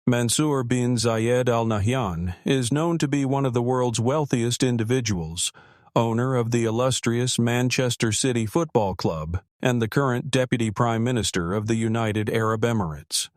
Mansour bin Zayed Al Nahyan is known to be one of the world's wealthiest individuals, owner of the illustrious Manchester City Football Club and the current Deputy Prime Minister of the United Arab Emirates.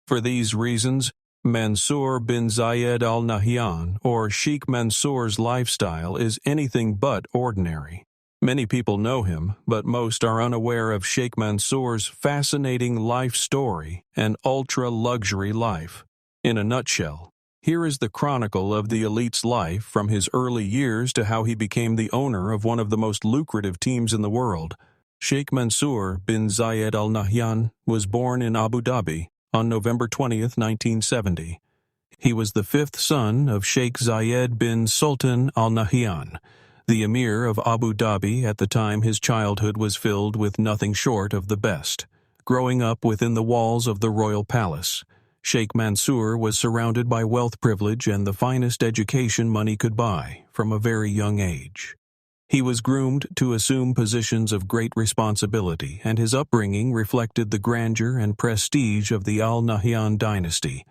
For these reasons, Mansour bin Zayed Al Nahyan, or Sheikh Mansour's lifestyle, is anything but ordinary. Many people know him, but most are unaware of Sheikh Mansour's fascinating life story and ultra-luxury life. In a nutshell, here is the chronicle of the elite's life from his early years to how he became the owner of one of the most lucrative teams in the world. Sheikh Mansour bin Zayed Al Nahyan was born in Abu Dhabi on November 20th, 1970. He was the fifth son of Sheikh Zayed bin Sultan Al Nahyan, the Emir of Abu Dhabi. At the time, his childhood was filled with nothing short of the best. Growing up within the walls of the royal palace, Sheikh Mansour was surrounded by wealth, privilege, and the finest education money could buy from a very young age. He was groomed to assume positions of great responsibility, and his upbringing reflected the grandeur and prestige of the Al Nahyan dynasty,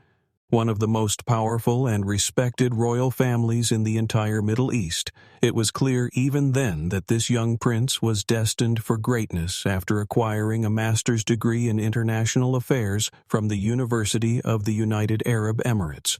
one of the most powerful and respected royal families in the entire Middle East. It was clear even then that this young prince was destined for greatness after acquiring a master's degree in international affairs from the University of the United Arab Emirates.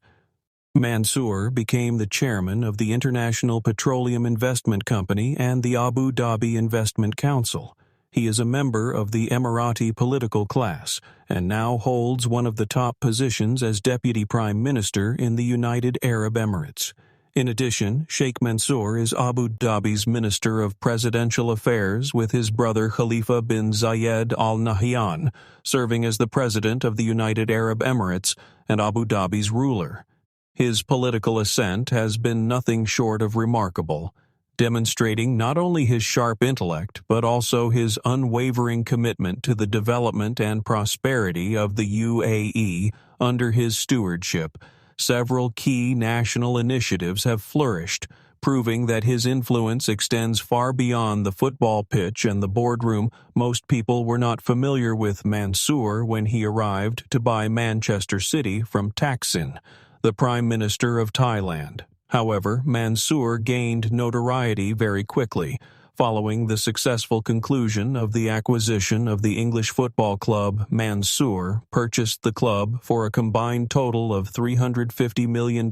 Mansour became the chairman of the International Petroleum Investment Company and the Abu Dhabi Investment Council. He is a member of the Emirati political class and now holds one of the top positions as Deputy Prime Minister in the United Arab Emirates. In addition, Sheikh Mansour is Abu Dhabi's Minister of Presidential Affairs with his brother Khalifa bin Zayed Al Nahyan, serving as the President of the United Arab Emirates and Abu Dhabi's ruler. His political ascent has been nothing short of remarkable, demonstrating not only his sharp intellect but also his unwavering commitment to the development and prosperity of the UAE under his stewardship. Several key national initiatives have flourished, proving that his influence extends far beyond the football pitch and the boardroom. Most people were not familiar with Mansour when he arrived to buy Manchester City from Thaksin, the Prime Minister of Thailand. However, Mansour gained notoriety very quickly, following the successful conclusion of the acquisition of the English football club. Mansour purchased the club for a combined total of $350 million,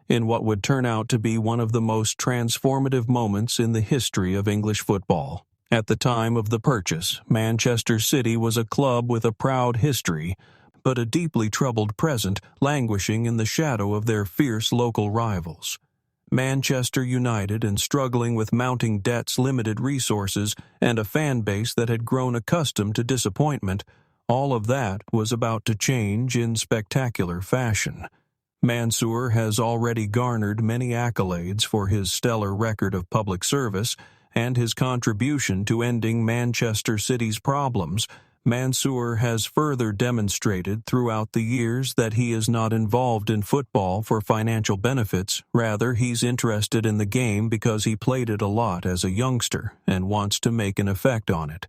in what would turn out to be one of the most transformative moments in the history of English football. At the time of the purchase, Manchester City was a club with a proud history, but a deeply troubled present, languishing in the shadow of their fierce local rivals. Manchester United, and struggling with mounting debts, limited resources, and a fan base that had grown accustomed to disappointment, all of that was about to change in spectacular fashion. Mansour has already garnered many accolades for his stellar record of public service and his contribution to ending Manchester City's problems. Mansour has further demonstrated throughout the years that he is not involved in football for financial benefits. Rather, he's interested in the game because he played it a lot as a youngster and wants to make an effect on it.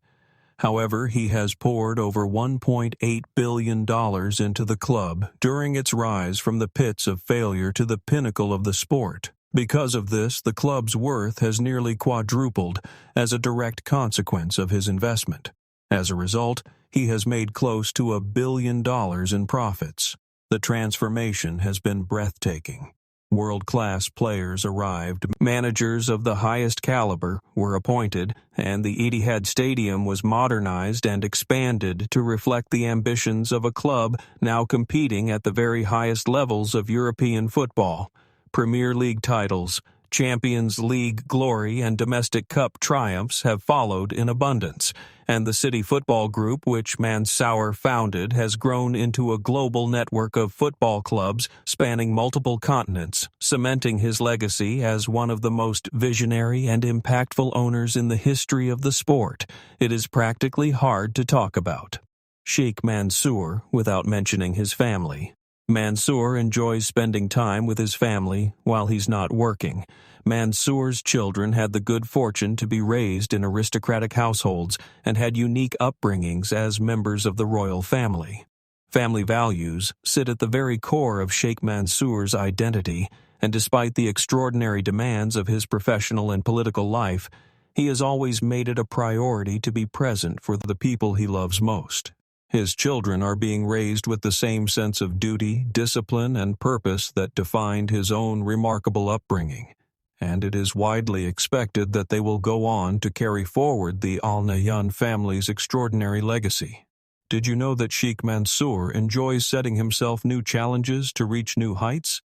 However, he has poured over $1.8 billion into the club during its rise from the pits of failure to the pinnacle of the sport. Because of this, the club's worth has nearly quadrupled as a direct consequence of his investment. As a result, he has made close to $1 billion in profits. The transformation has been breathtaking. World-class players arrived, managers of the highest caliber were appointed, and the Etihad Stadium was modernized and expanded to reflect the ambitions of a club now competing at the very highest levels of European football. Premier League titles, Champions League glory, and domestic cup triumphs have followed in abundance, and the City Football Group, which Mansour founded, has grown into a global network of football clubs spanning multiple continents, cementing his legacy as one of the most visionary and impactful owners in the history of the sport. It is practically hard to talk about Sheikh Mansour without mentioning his family. Mansour enjoys spending time with his family while he's not working. Mansour's children had the good fortune to be raised in aristocratic households and had unique upbringings as members of the royal family. Family values sit at the very core of Sheikh Mansour's identity, and despite the extraordinary demands of his professional and political life, he has always made it a priority to be present for the people he loves most. His children are being raised with the same sense of duty, discipline, and purpose that defined his own remarkable upbringing, and it is widely expected that they will go on to carry forward the Al Nahyan family's extraordinary legacy. Did you know that Sheikh Mansour enjoys setting himself new challenges to reach new heights?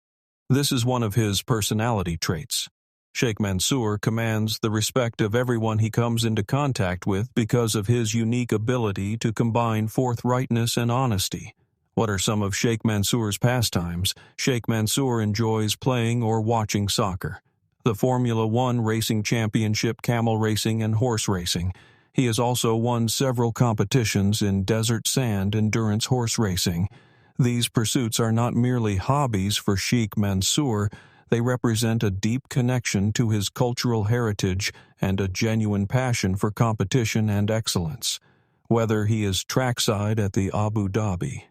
This is one of his personality traits. Sheikh Mansour commands the respect of everyone he comes into contact with because of his unique ability to combine forthrightness and honesty. What are some of Sheikh Mansour's pastimes? Sheikh Mansour enjoys playing or watching soccer, the Formula One racing championship, camel racing, and horse racing. He has also won several competitions in desert sand endurance horse racing. These pursuits are not merely hobbies for Sheikh Mansour. They represent a deep connection to his cultural heritage and a genuine passion for competition and excellence. Whether he is trackside at the Abu Dhabi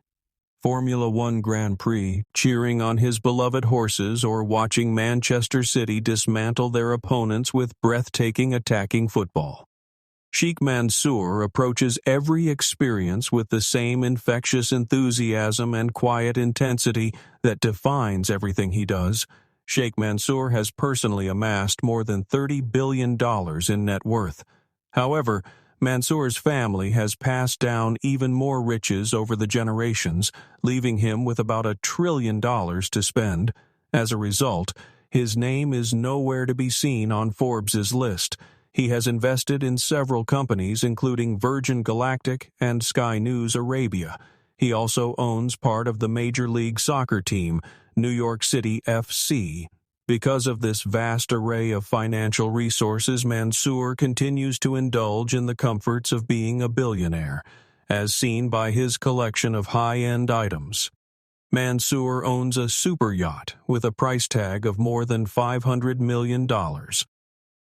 Formula One Grand Prix, cheering on his beloved horses, or watching Manchester City dismantle their opponents with breathtaking attacking football, Sheikh Mansour approaches every experience with the same infectious enthusiasm and quiet intensity that defines everything he does. Sheikh Mansour has personally amassed more than $30 billion in net worth. However, Mansour's family has passed down even more riches over the generations, leaving him with about $1 trillion to spend. As a result, his name is nowhere to be seen on Forbes's list. He has invested in several companies, including Virgin Galactic and Sky News Arabia. He also owns part of the Major League Soccer team, New York City FC. Because of this vast array of financial resources, Mansour continues to indulge in the comforts of being a billionaire, as seen by his collection of high-end items. Mansour owns a super yacht with a price tag of more than $500 million.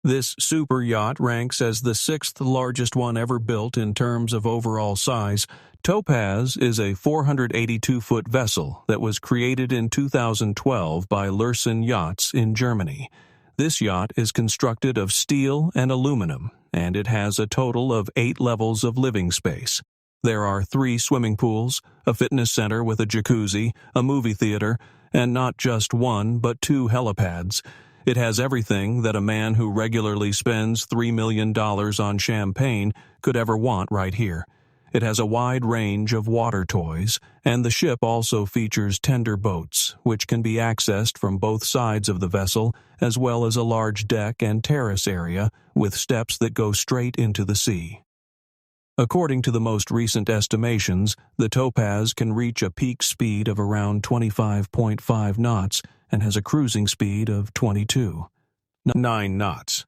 This super yacht ranks as the 6th largest one ever built in terms of overall size. Topaz is a 482-foot vessel that was created in 2012 by Lürssen Yachts in Germany. This yacht is constructed of steel and aluminum, and it has a total of 8 levels of living space. There are 3 swimming pools, a fitness center with a jacuzzi, a movie theater, and not just 1 but 2 helipads. It has everything that a man who regularly spends $3 million on champagne could ever want right here. It has a wide range of water toys, and the ship also features tender boats, which can be accessed from both sides of the vessel, as well as a large deck and terrace area with steps that go straight into the sea. According to the most recent estimations, the Topaz can reach a peak speed of around 25.5 knots and has a cruising speed of 22.9 knots.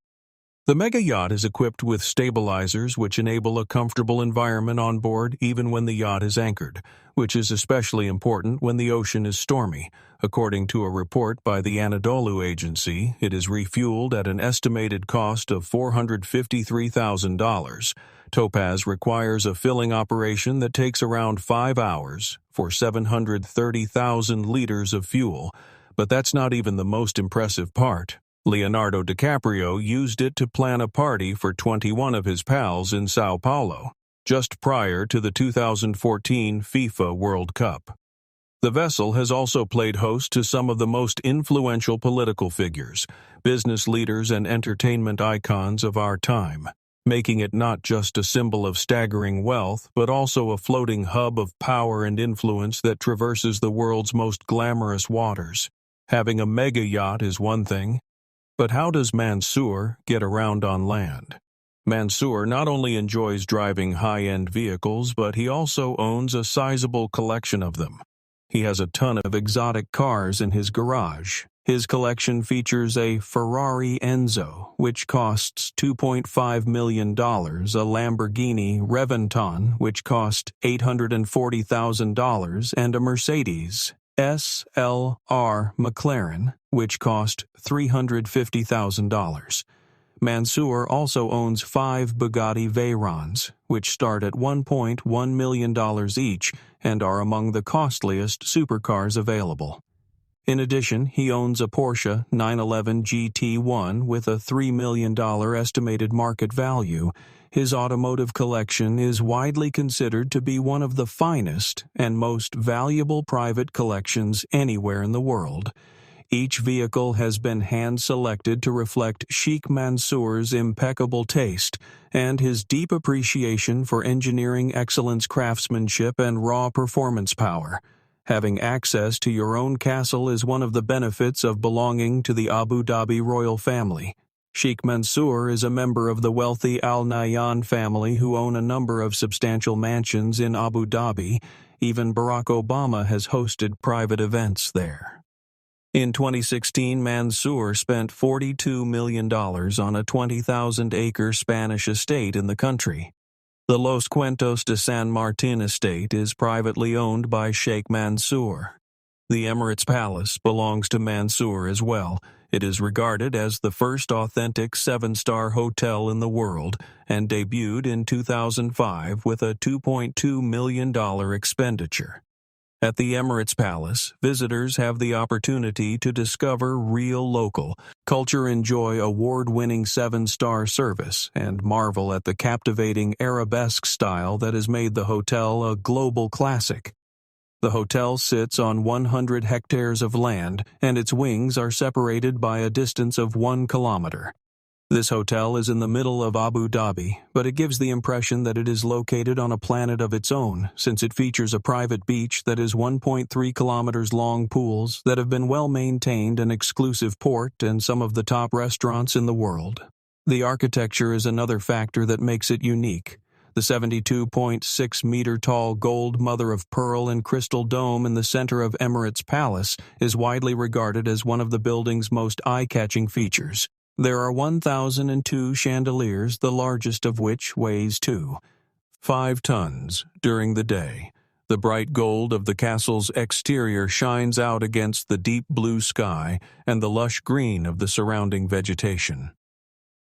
The mega yacht is equipped with stabilizers which enable a comfortable environment on board even when the yacht is anchored, which is especially important when the ocean is stormy. According to a report by the Anadolu Agency, it is refueled at an estimated cost of $453,000. Topaz requires a filling operation that takes around 5 hours for 730,000 liters of fuel, but that's not even the most impressive part. Leonardo DiCaprio used it to plan a party for 21 of his pals in Sao Paulo, just prior to the 2014 FIFA World Cup. The vessel has also played host to some of the most influential political figures, business leaders, and entertainment icons of our time, making it not just a symbol of staggering wealth, but also a floating hub of power and influence that traverses the world's most glamorous waters. Having a mega yacht is one thing, but how does Mansour get around on land? Mansour not only enjoys driving high-end vehicles, but he also owns a sizable collection of them. He has a ton of exotic cars in his garage. His collection features a Ferrari Enzo, which costs $2.5 million, a Lamborghini Reventon, which cost $840,000, and a Mercedes SLR McLaren, which cost $350,000. Mansour also owns 5 Bugatti Veyrons, which start at $1.1 million each and are among the costliest supercars available. In addition, he owns a Porsche 911 GT1 with a $3 million estimated market value. His automotive collection is widely considered to be one of the finest and most valuable private collections anywhere in the world. Each vehicle has been hand-selected to reflect Sheikh Mansour's impeccable taste and his deep appreciation for engineering excellence, craftsmanship, and raw performance power. Having access to your own castle is one of the benefits of belonging to the Abu Dhabi royal family. Sheikh Mansour is a member of the wealthy Al Nahyan family who own a number of substantial mansions in Abu Dhabi. Even Barack Obama has hosted private events there. In 2016, Mansour spent $42 million on a 20,000-acre Spanish estate in the country. The Los Cuentos de San Martin estate is privately owned by Sheikh Mansour. The Emirates Palace belongs to Mansour as well. It is regarded as the first authentic seven-star hotel in the world and debuted in 2005 with a $2.2 million expenditure. At the Emirates Palace, visitors have the opportunity to discover real local culture, enjoy award-winning seven-star service, and marvel at the captivating arabesque style that has made the hotel a global classic. The hotel sits on 100 hectares of land, and its wings are separated by a distance of 1 kilometer. This hotel is in the middle of Abu Dhabi, but it gives the impression that it is located on a planet of its own, since it features a private beach that is 1.3 kilometers long, pools that have been well maintained, an exclusive port, and some of the top restaurants in the world. The architecture is another factor that makes it unique. The 72.6-meter-tall gold mother-of-pearl and crystal dome in the center of Emirates Palace is widely regarded as one of the building's most eye-catching features. There are 1,002 chandeliers, the largest of which weighs 2.5 tons. During the day, the bright gold of the castle's exterior shines out against the deep blue sky and the lush green of the surrounding vegetation.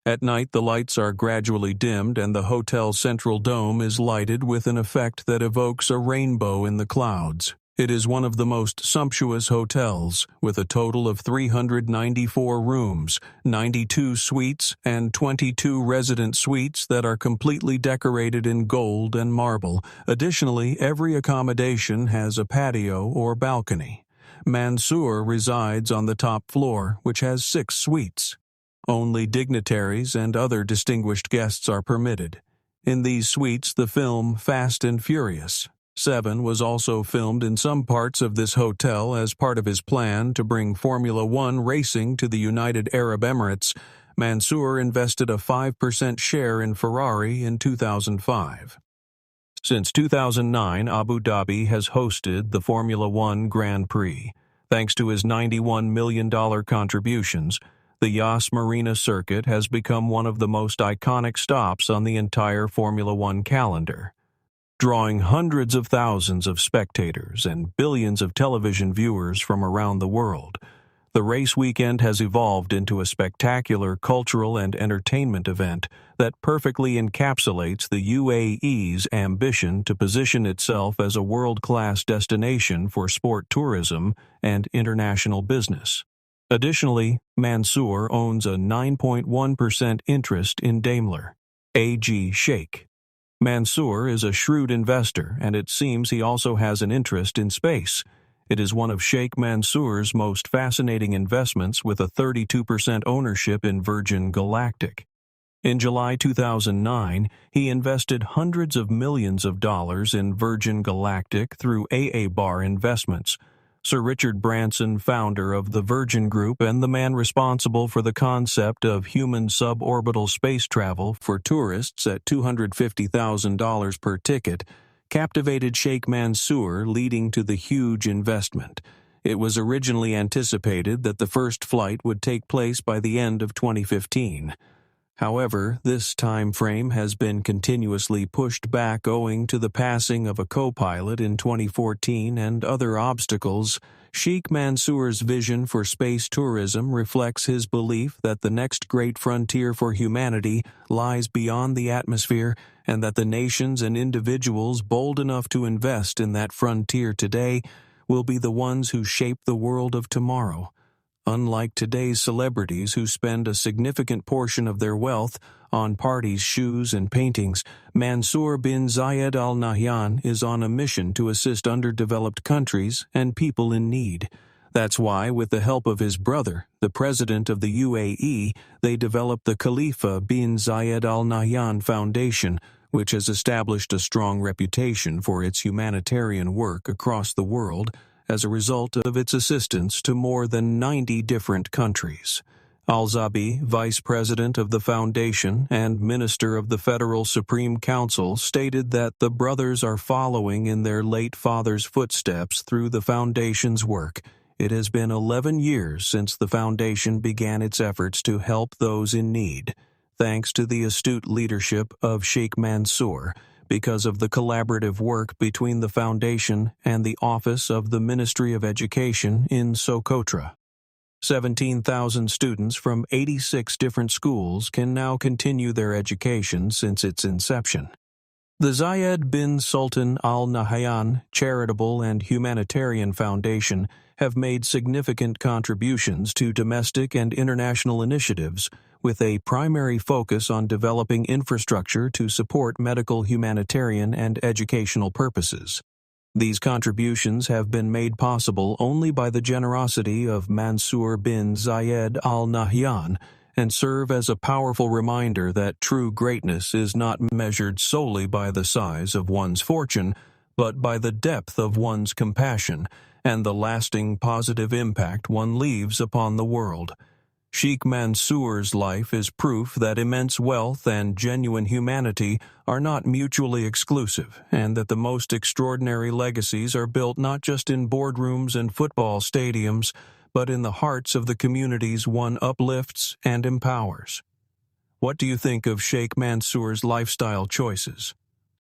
At night, the lights are gradually dimmed and the hotel's central dome is lighted with an effect that evokes a rainbow in the clouds. It is one of the most sumptuous hotels, with a total of 394 rooms, 92 suites, and 22 resident suites that are completely decorated in gold and marble. Additionally, every accommodation has a patio or balcony. Mansour resides on the top floor, which has 6 suites. Only dignitaries and other distinguished guests are permitted. In these suites, the film Fast and Furious 7 was also filmed in some parts of this hotel as part of his plan to bring Formula One racing to the United Arab Emirates. Mansour invested a 5% share in Ferrari in 2005. Since 2009, Abu Dhabi has hosted the Formula One Grand Prix. Thanks to his $91 million contributions, the Yas Marina circuit has become one of the most iconic stops on the entire Formula One calendar, drawing hundreds of thousands of spectators and billions of television viewers from around the world. The race weekend has evolved into a spectacular cultural and entertainment event that perfectly encapsulates the UAE's ambition to position itself as a world-class destination for sport tourism and international business. Additionally, Mansour owns a 9.1% interest in Daimler AG Sheikh. Mansour is a shrewd investor, and it seems he also has an interest in space. It is one of Sheikh Mansour's most fascinating investments, with a 32% ownership in Virgin Galactic. In July 2009, he invested hundreds of millions of dollars in Virgin Galactic through AA Bar Investments. Sir Richard Branson, founder of the Virgin Group and the man responsible for the concept of human suborbital space travel for tourists at $250,000 per ticket, captivated Sheikh Mansour, leading to the huge investment. It was originally anticipated that the first flight would take place by the end of 2015. However, this time frame has been continuously pushed back owing to the passing of a co-pilot in 2014 and other obstacles. Sheikh Mansour's vision for space tourism reflects his belief that the next great frontier for humanity lies beyond the atmosphere, and that the nations and individuals bold enough to invest in that frontier today will be the ones who shape the world of tomorrow. Unlike today's celebrities who spend a significant portion of their wealth on parties, shoes, and paintings, Mansour bin Zayed Al Nahyan is on a mission to assist underdeveloped countries and people in need. That's why, with the help of his brother, the president of the UAE, they developed the Khalifa bin Zayed Al Nahyan Foundation, which has established a strong reputation for its humanitarian work across the world as a result of its assistance to more than 90 different countries. Al-Zabi, vice president of the foundation and minister of the Federal Supreme Council, stated that the brothers are following in their late father's footsteps through the foundation's work. It has been 11 years since the foundation began its efforts to help those in need, thanks to the astute leadership of Sheikh Mansour, because of the collaborative work between the foundation and the Office of the Ministry of Education in Socotra. 17,000 students from 86 different schools can now continue their education since its inception. The Zayed bin Sultan Al Nahyan Charitable and Humanitarian Foundation have made significant contributions to domestic and international initiatives, with a primary focus on developing infrastructure to support medical, humanitarian, and educational purposes. These contributions have been made possible only by the generosity of Mansour bin Zayed Al Nahyan, and serve as a powerful reminder that true greatness is not measured solely by the size of one's fortune, but by the depth of one's compassion and the lasting positive impact one leaves upon the world. Sheikh Mansour's life is proof that immense wealth and genuine humanity are not mutually exclusive, and that the most extraordinary legacies are built not just in boardrooms and football stadiums, but in the hearts of the communities one uplifts and empowers. What do you think of Sheikh Mansour's lifestyle choices?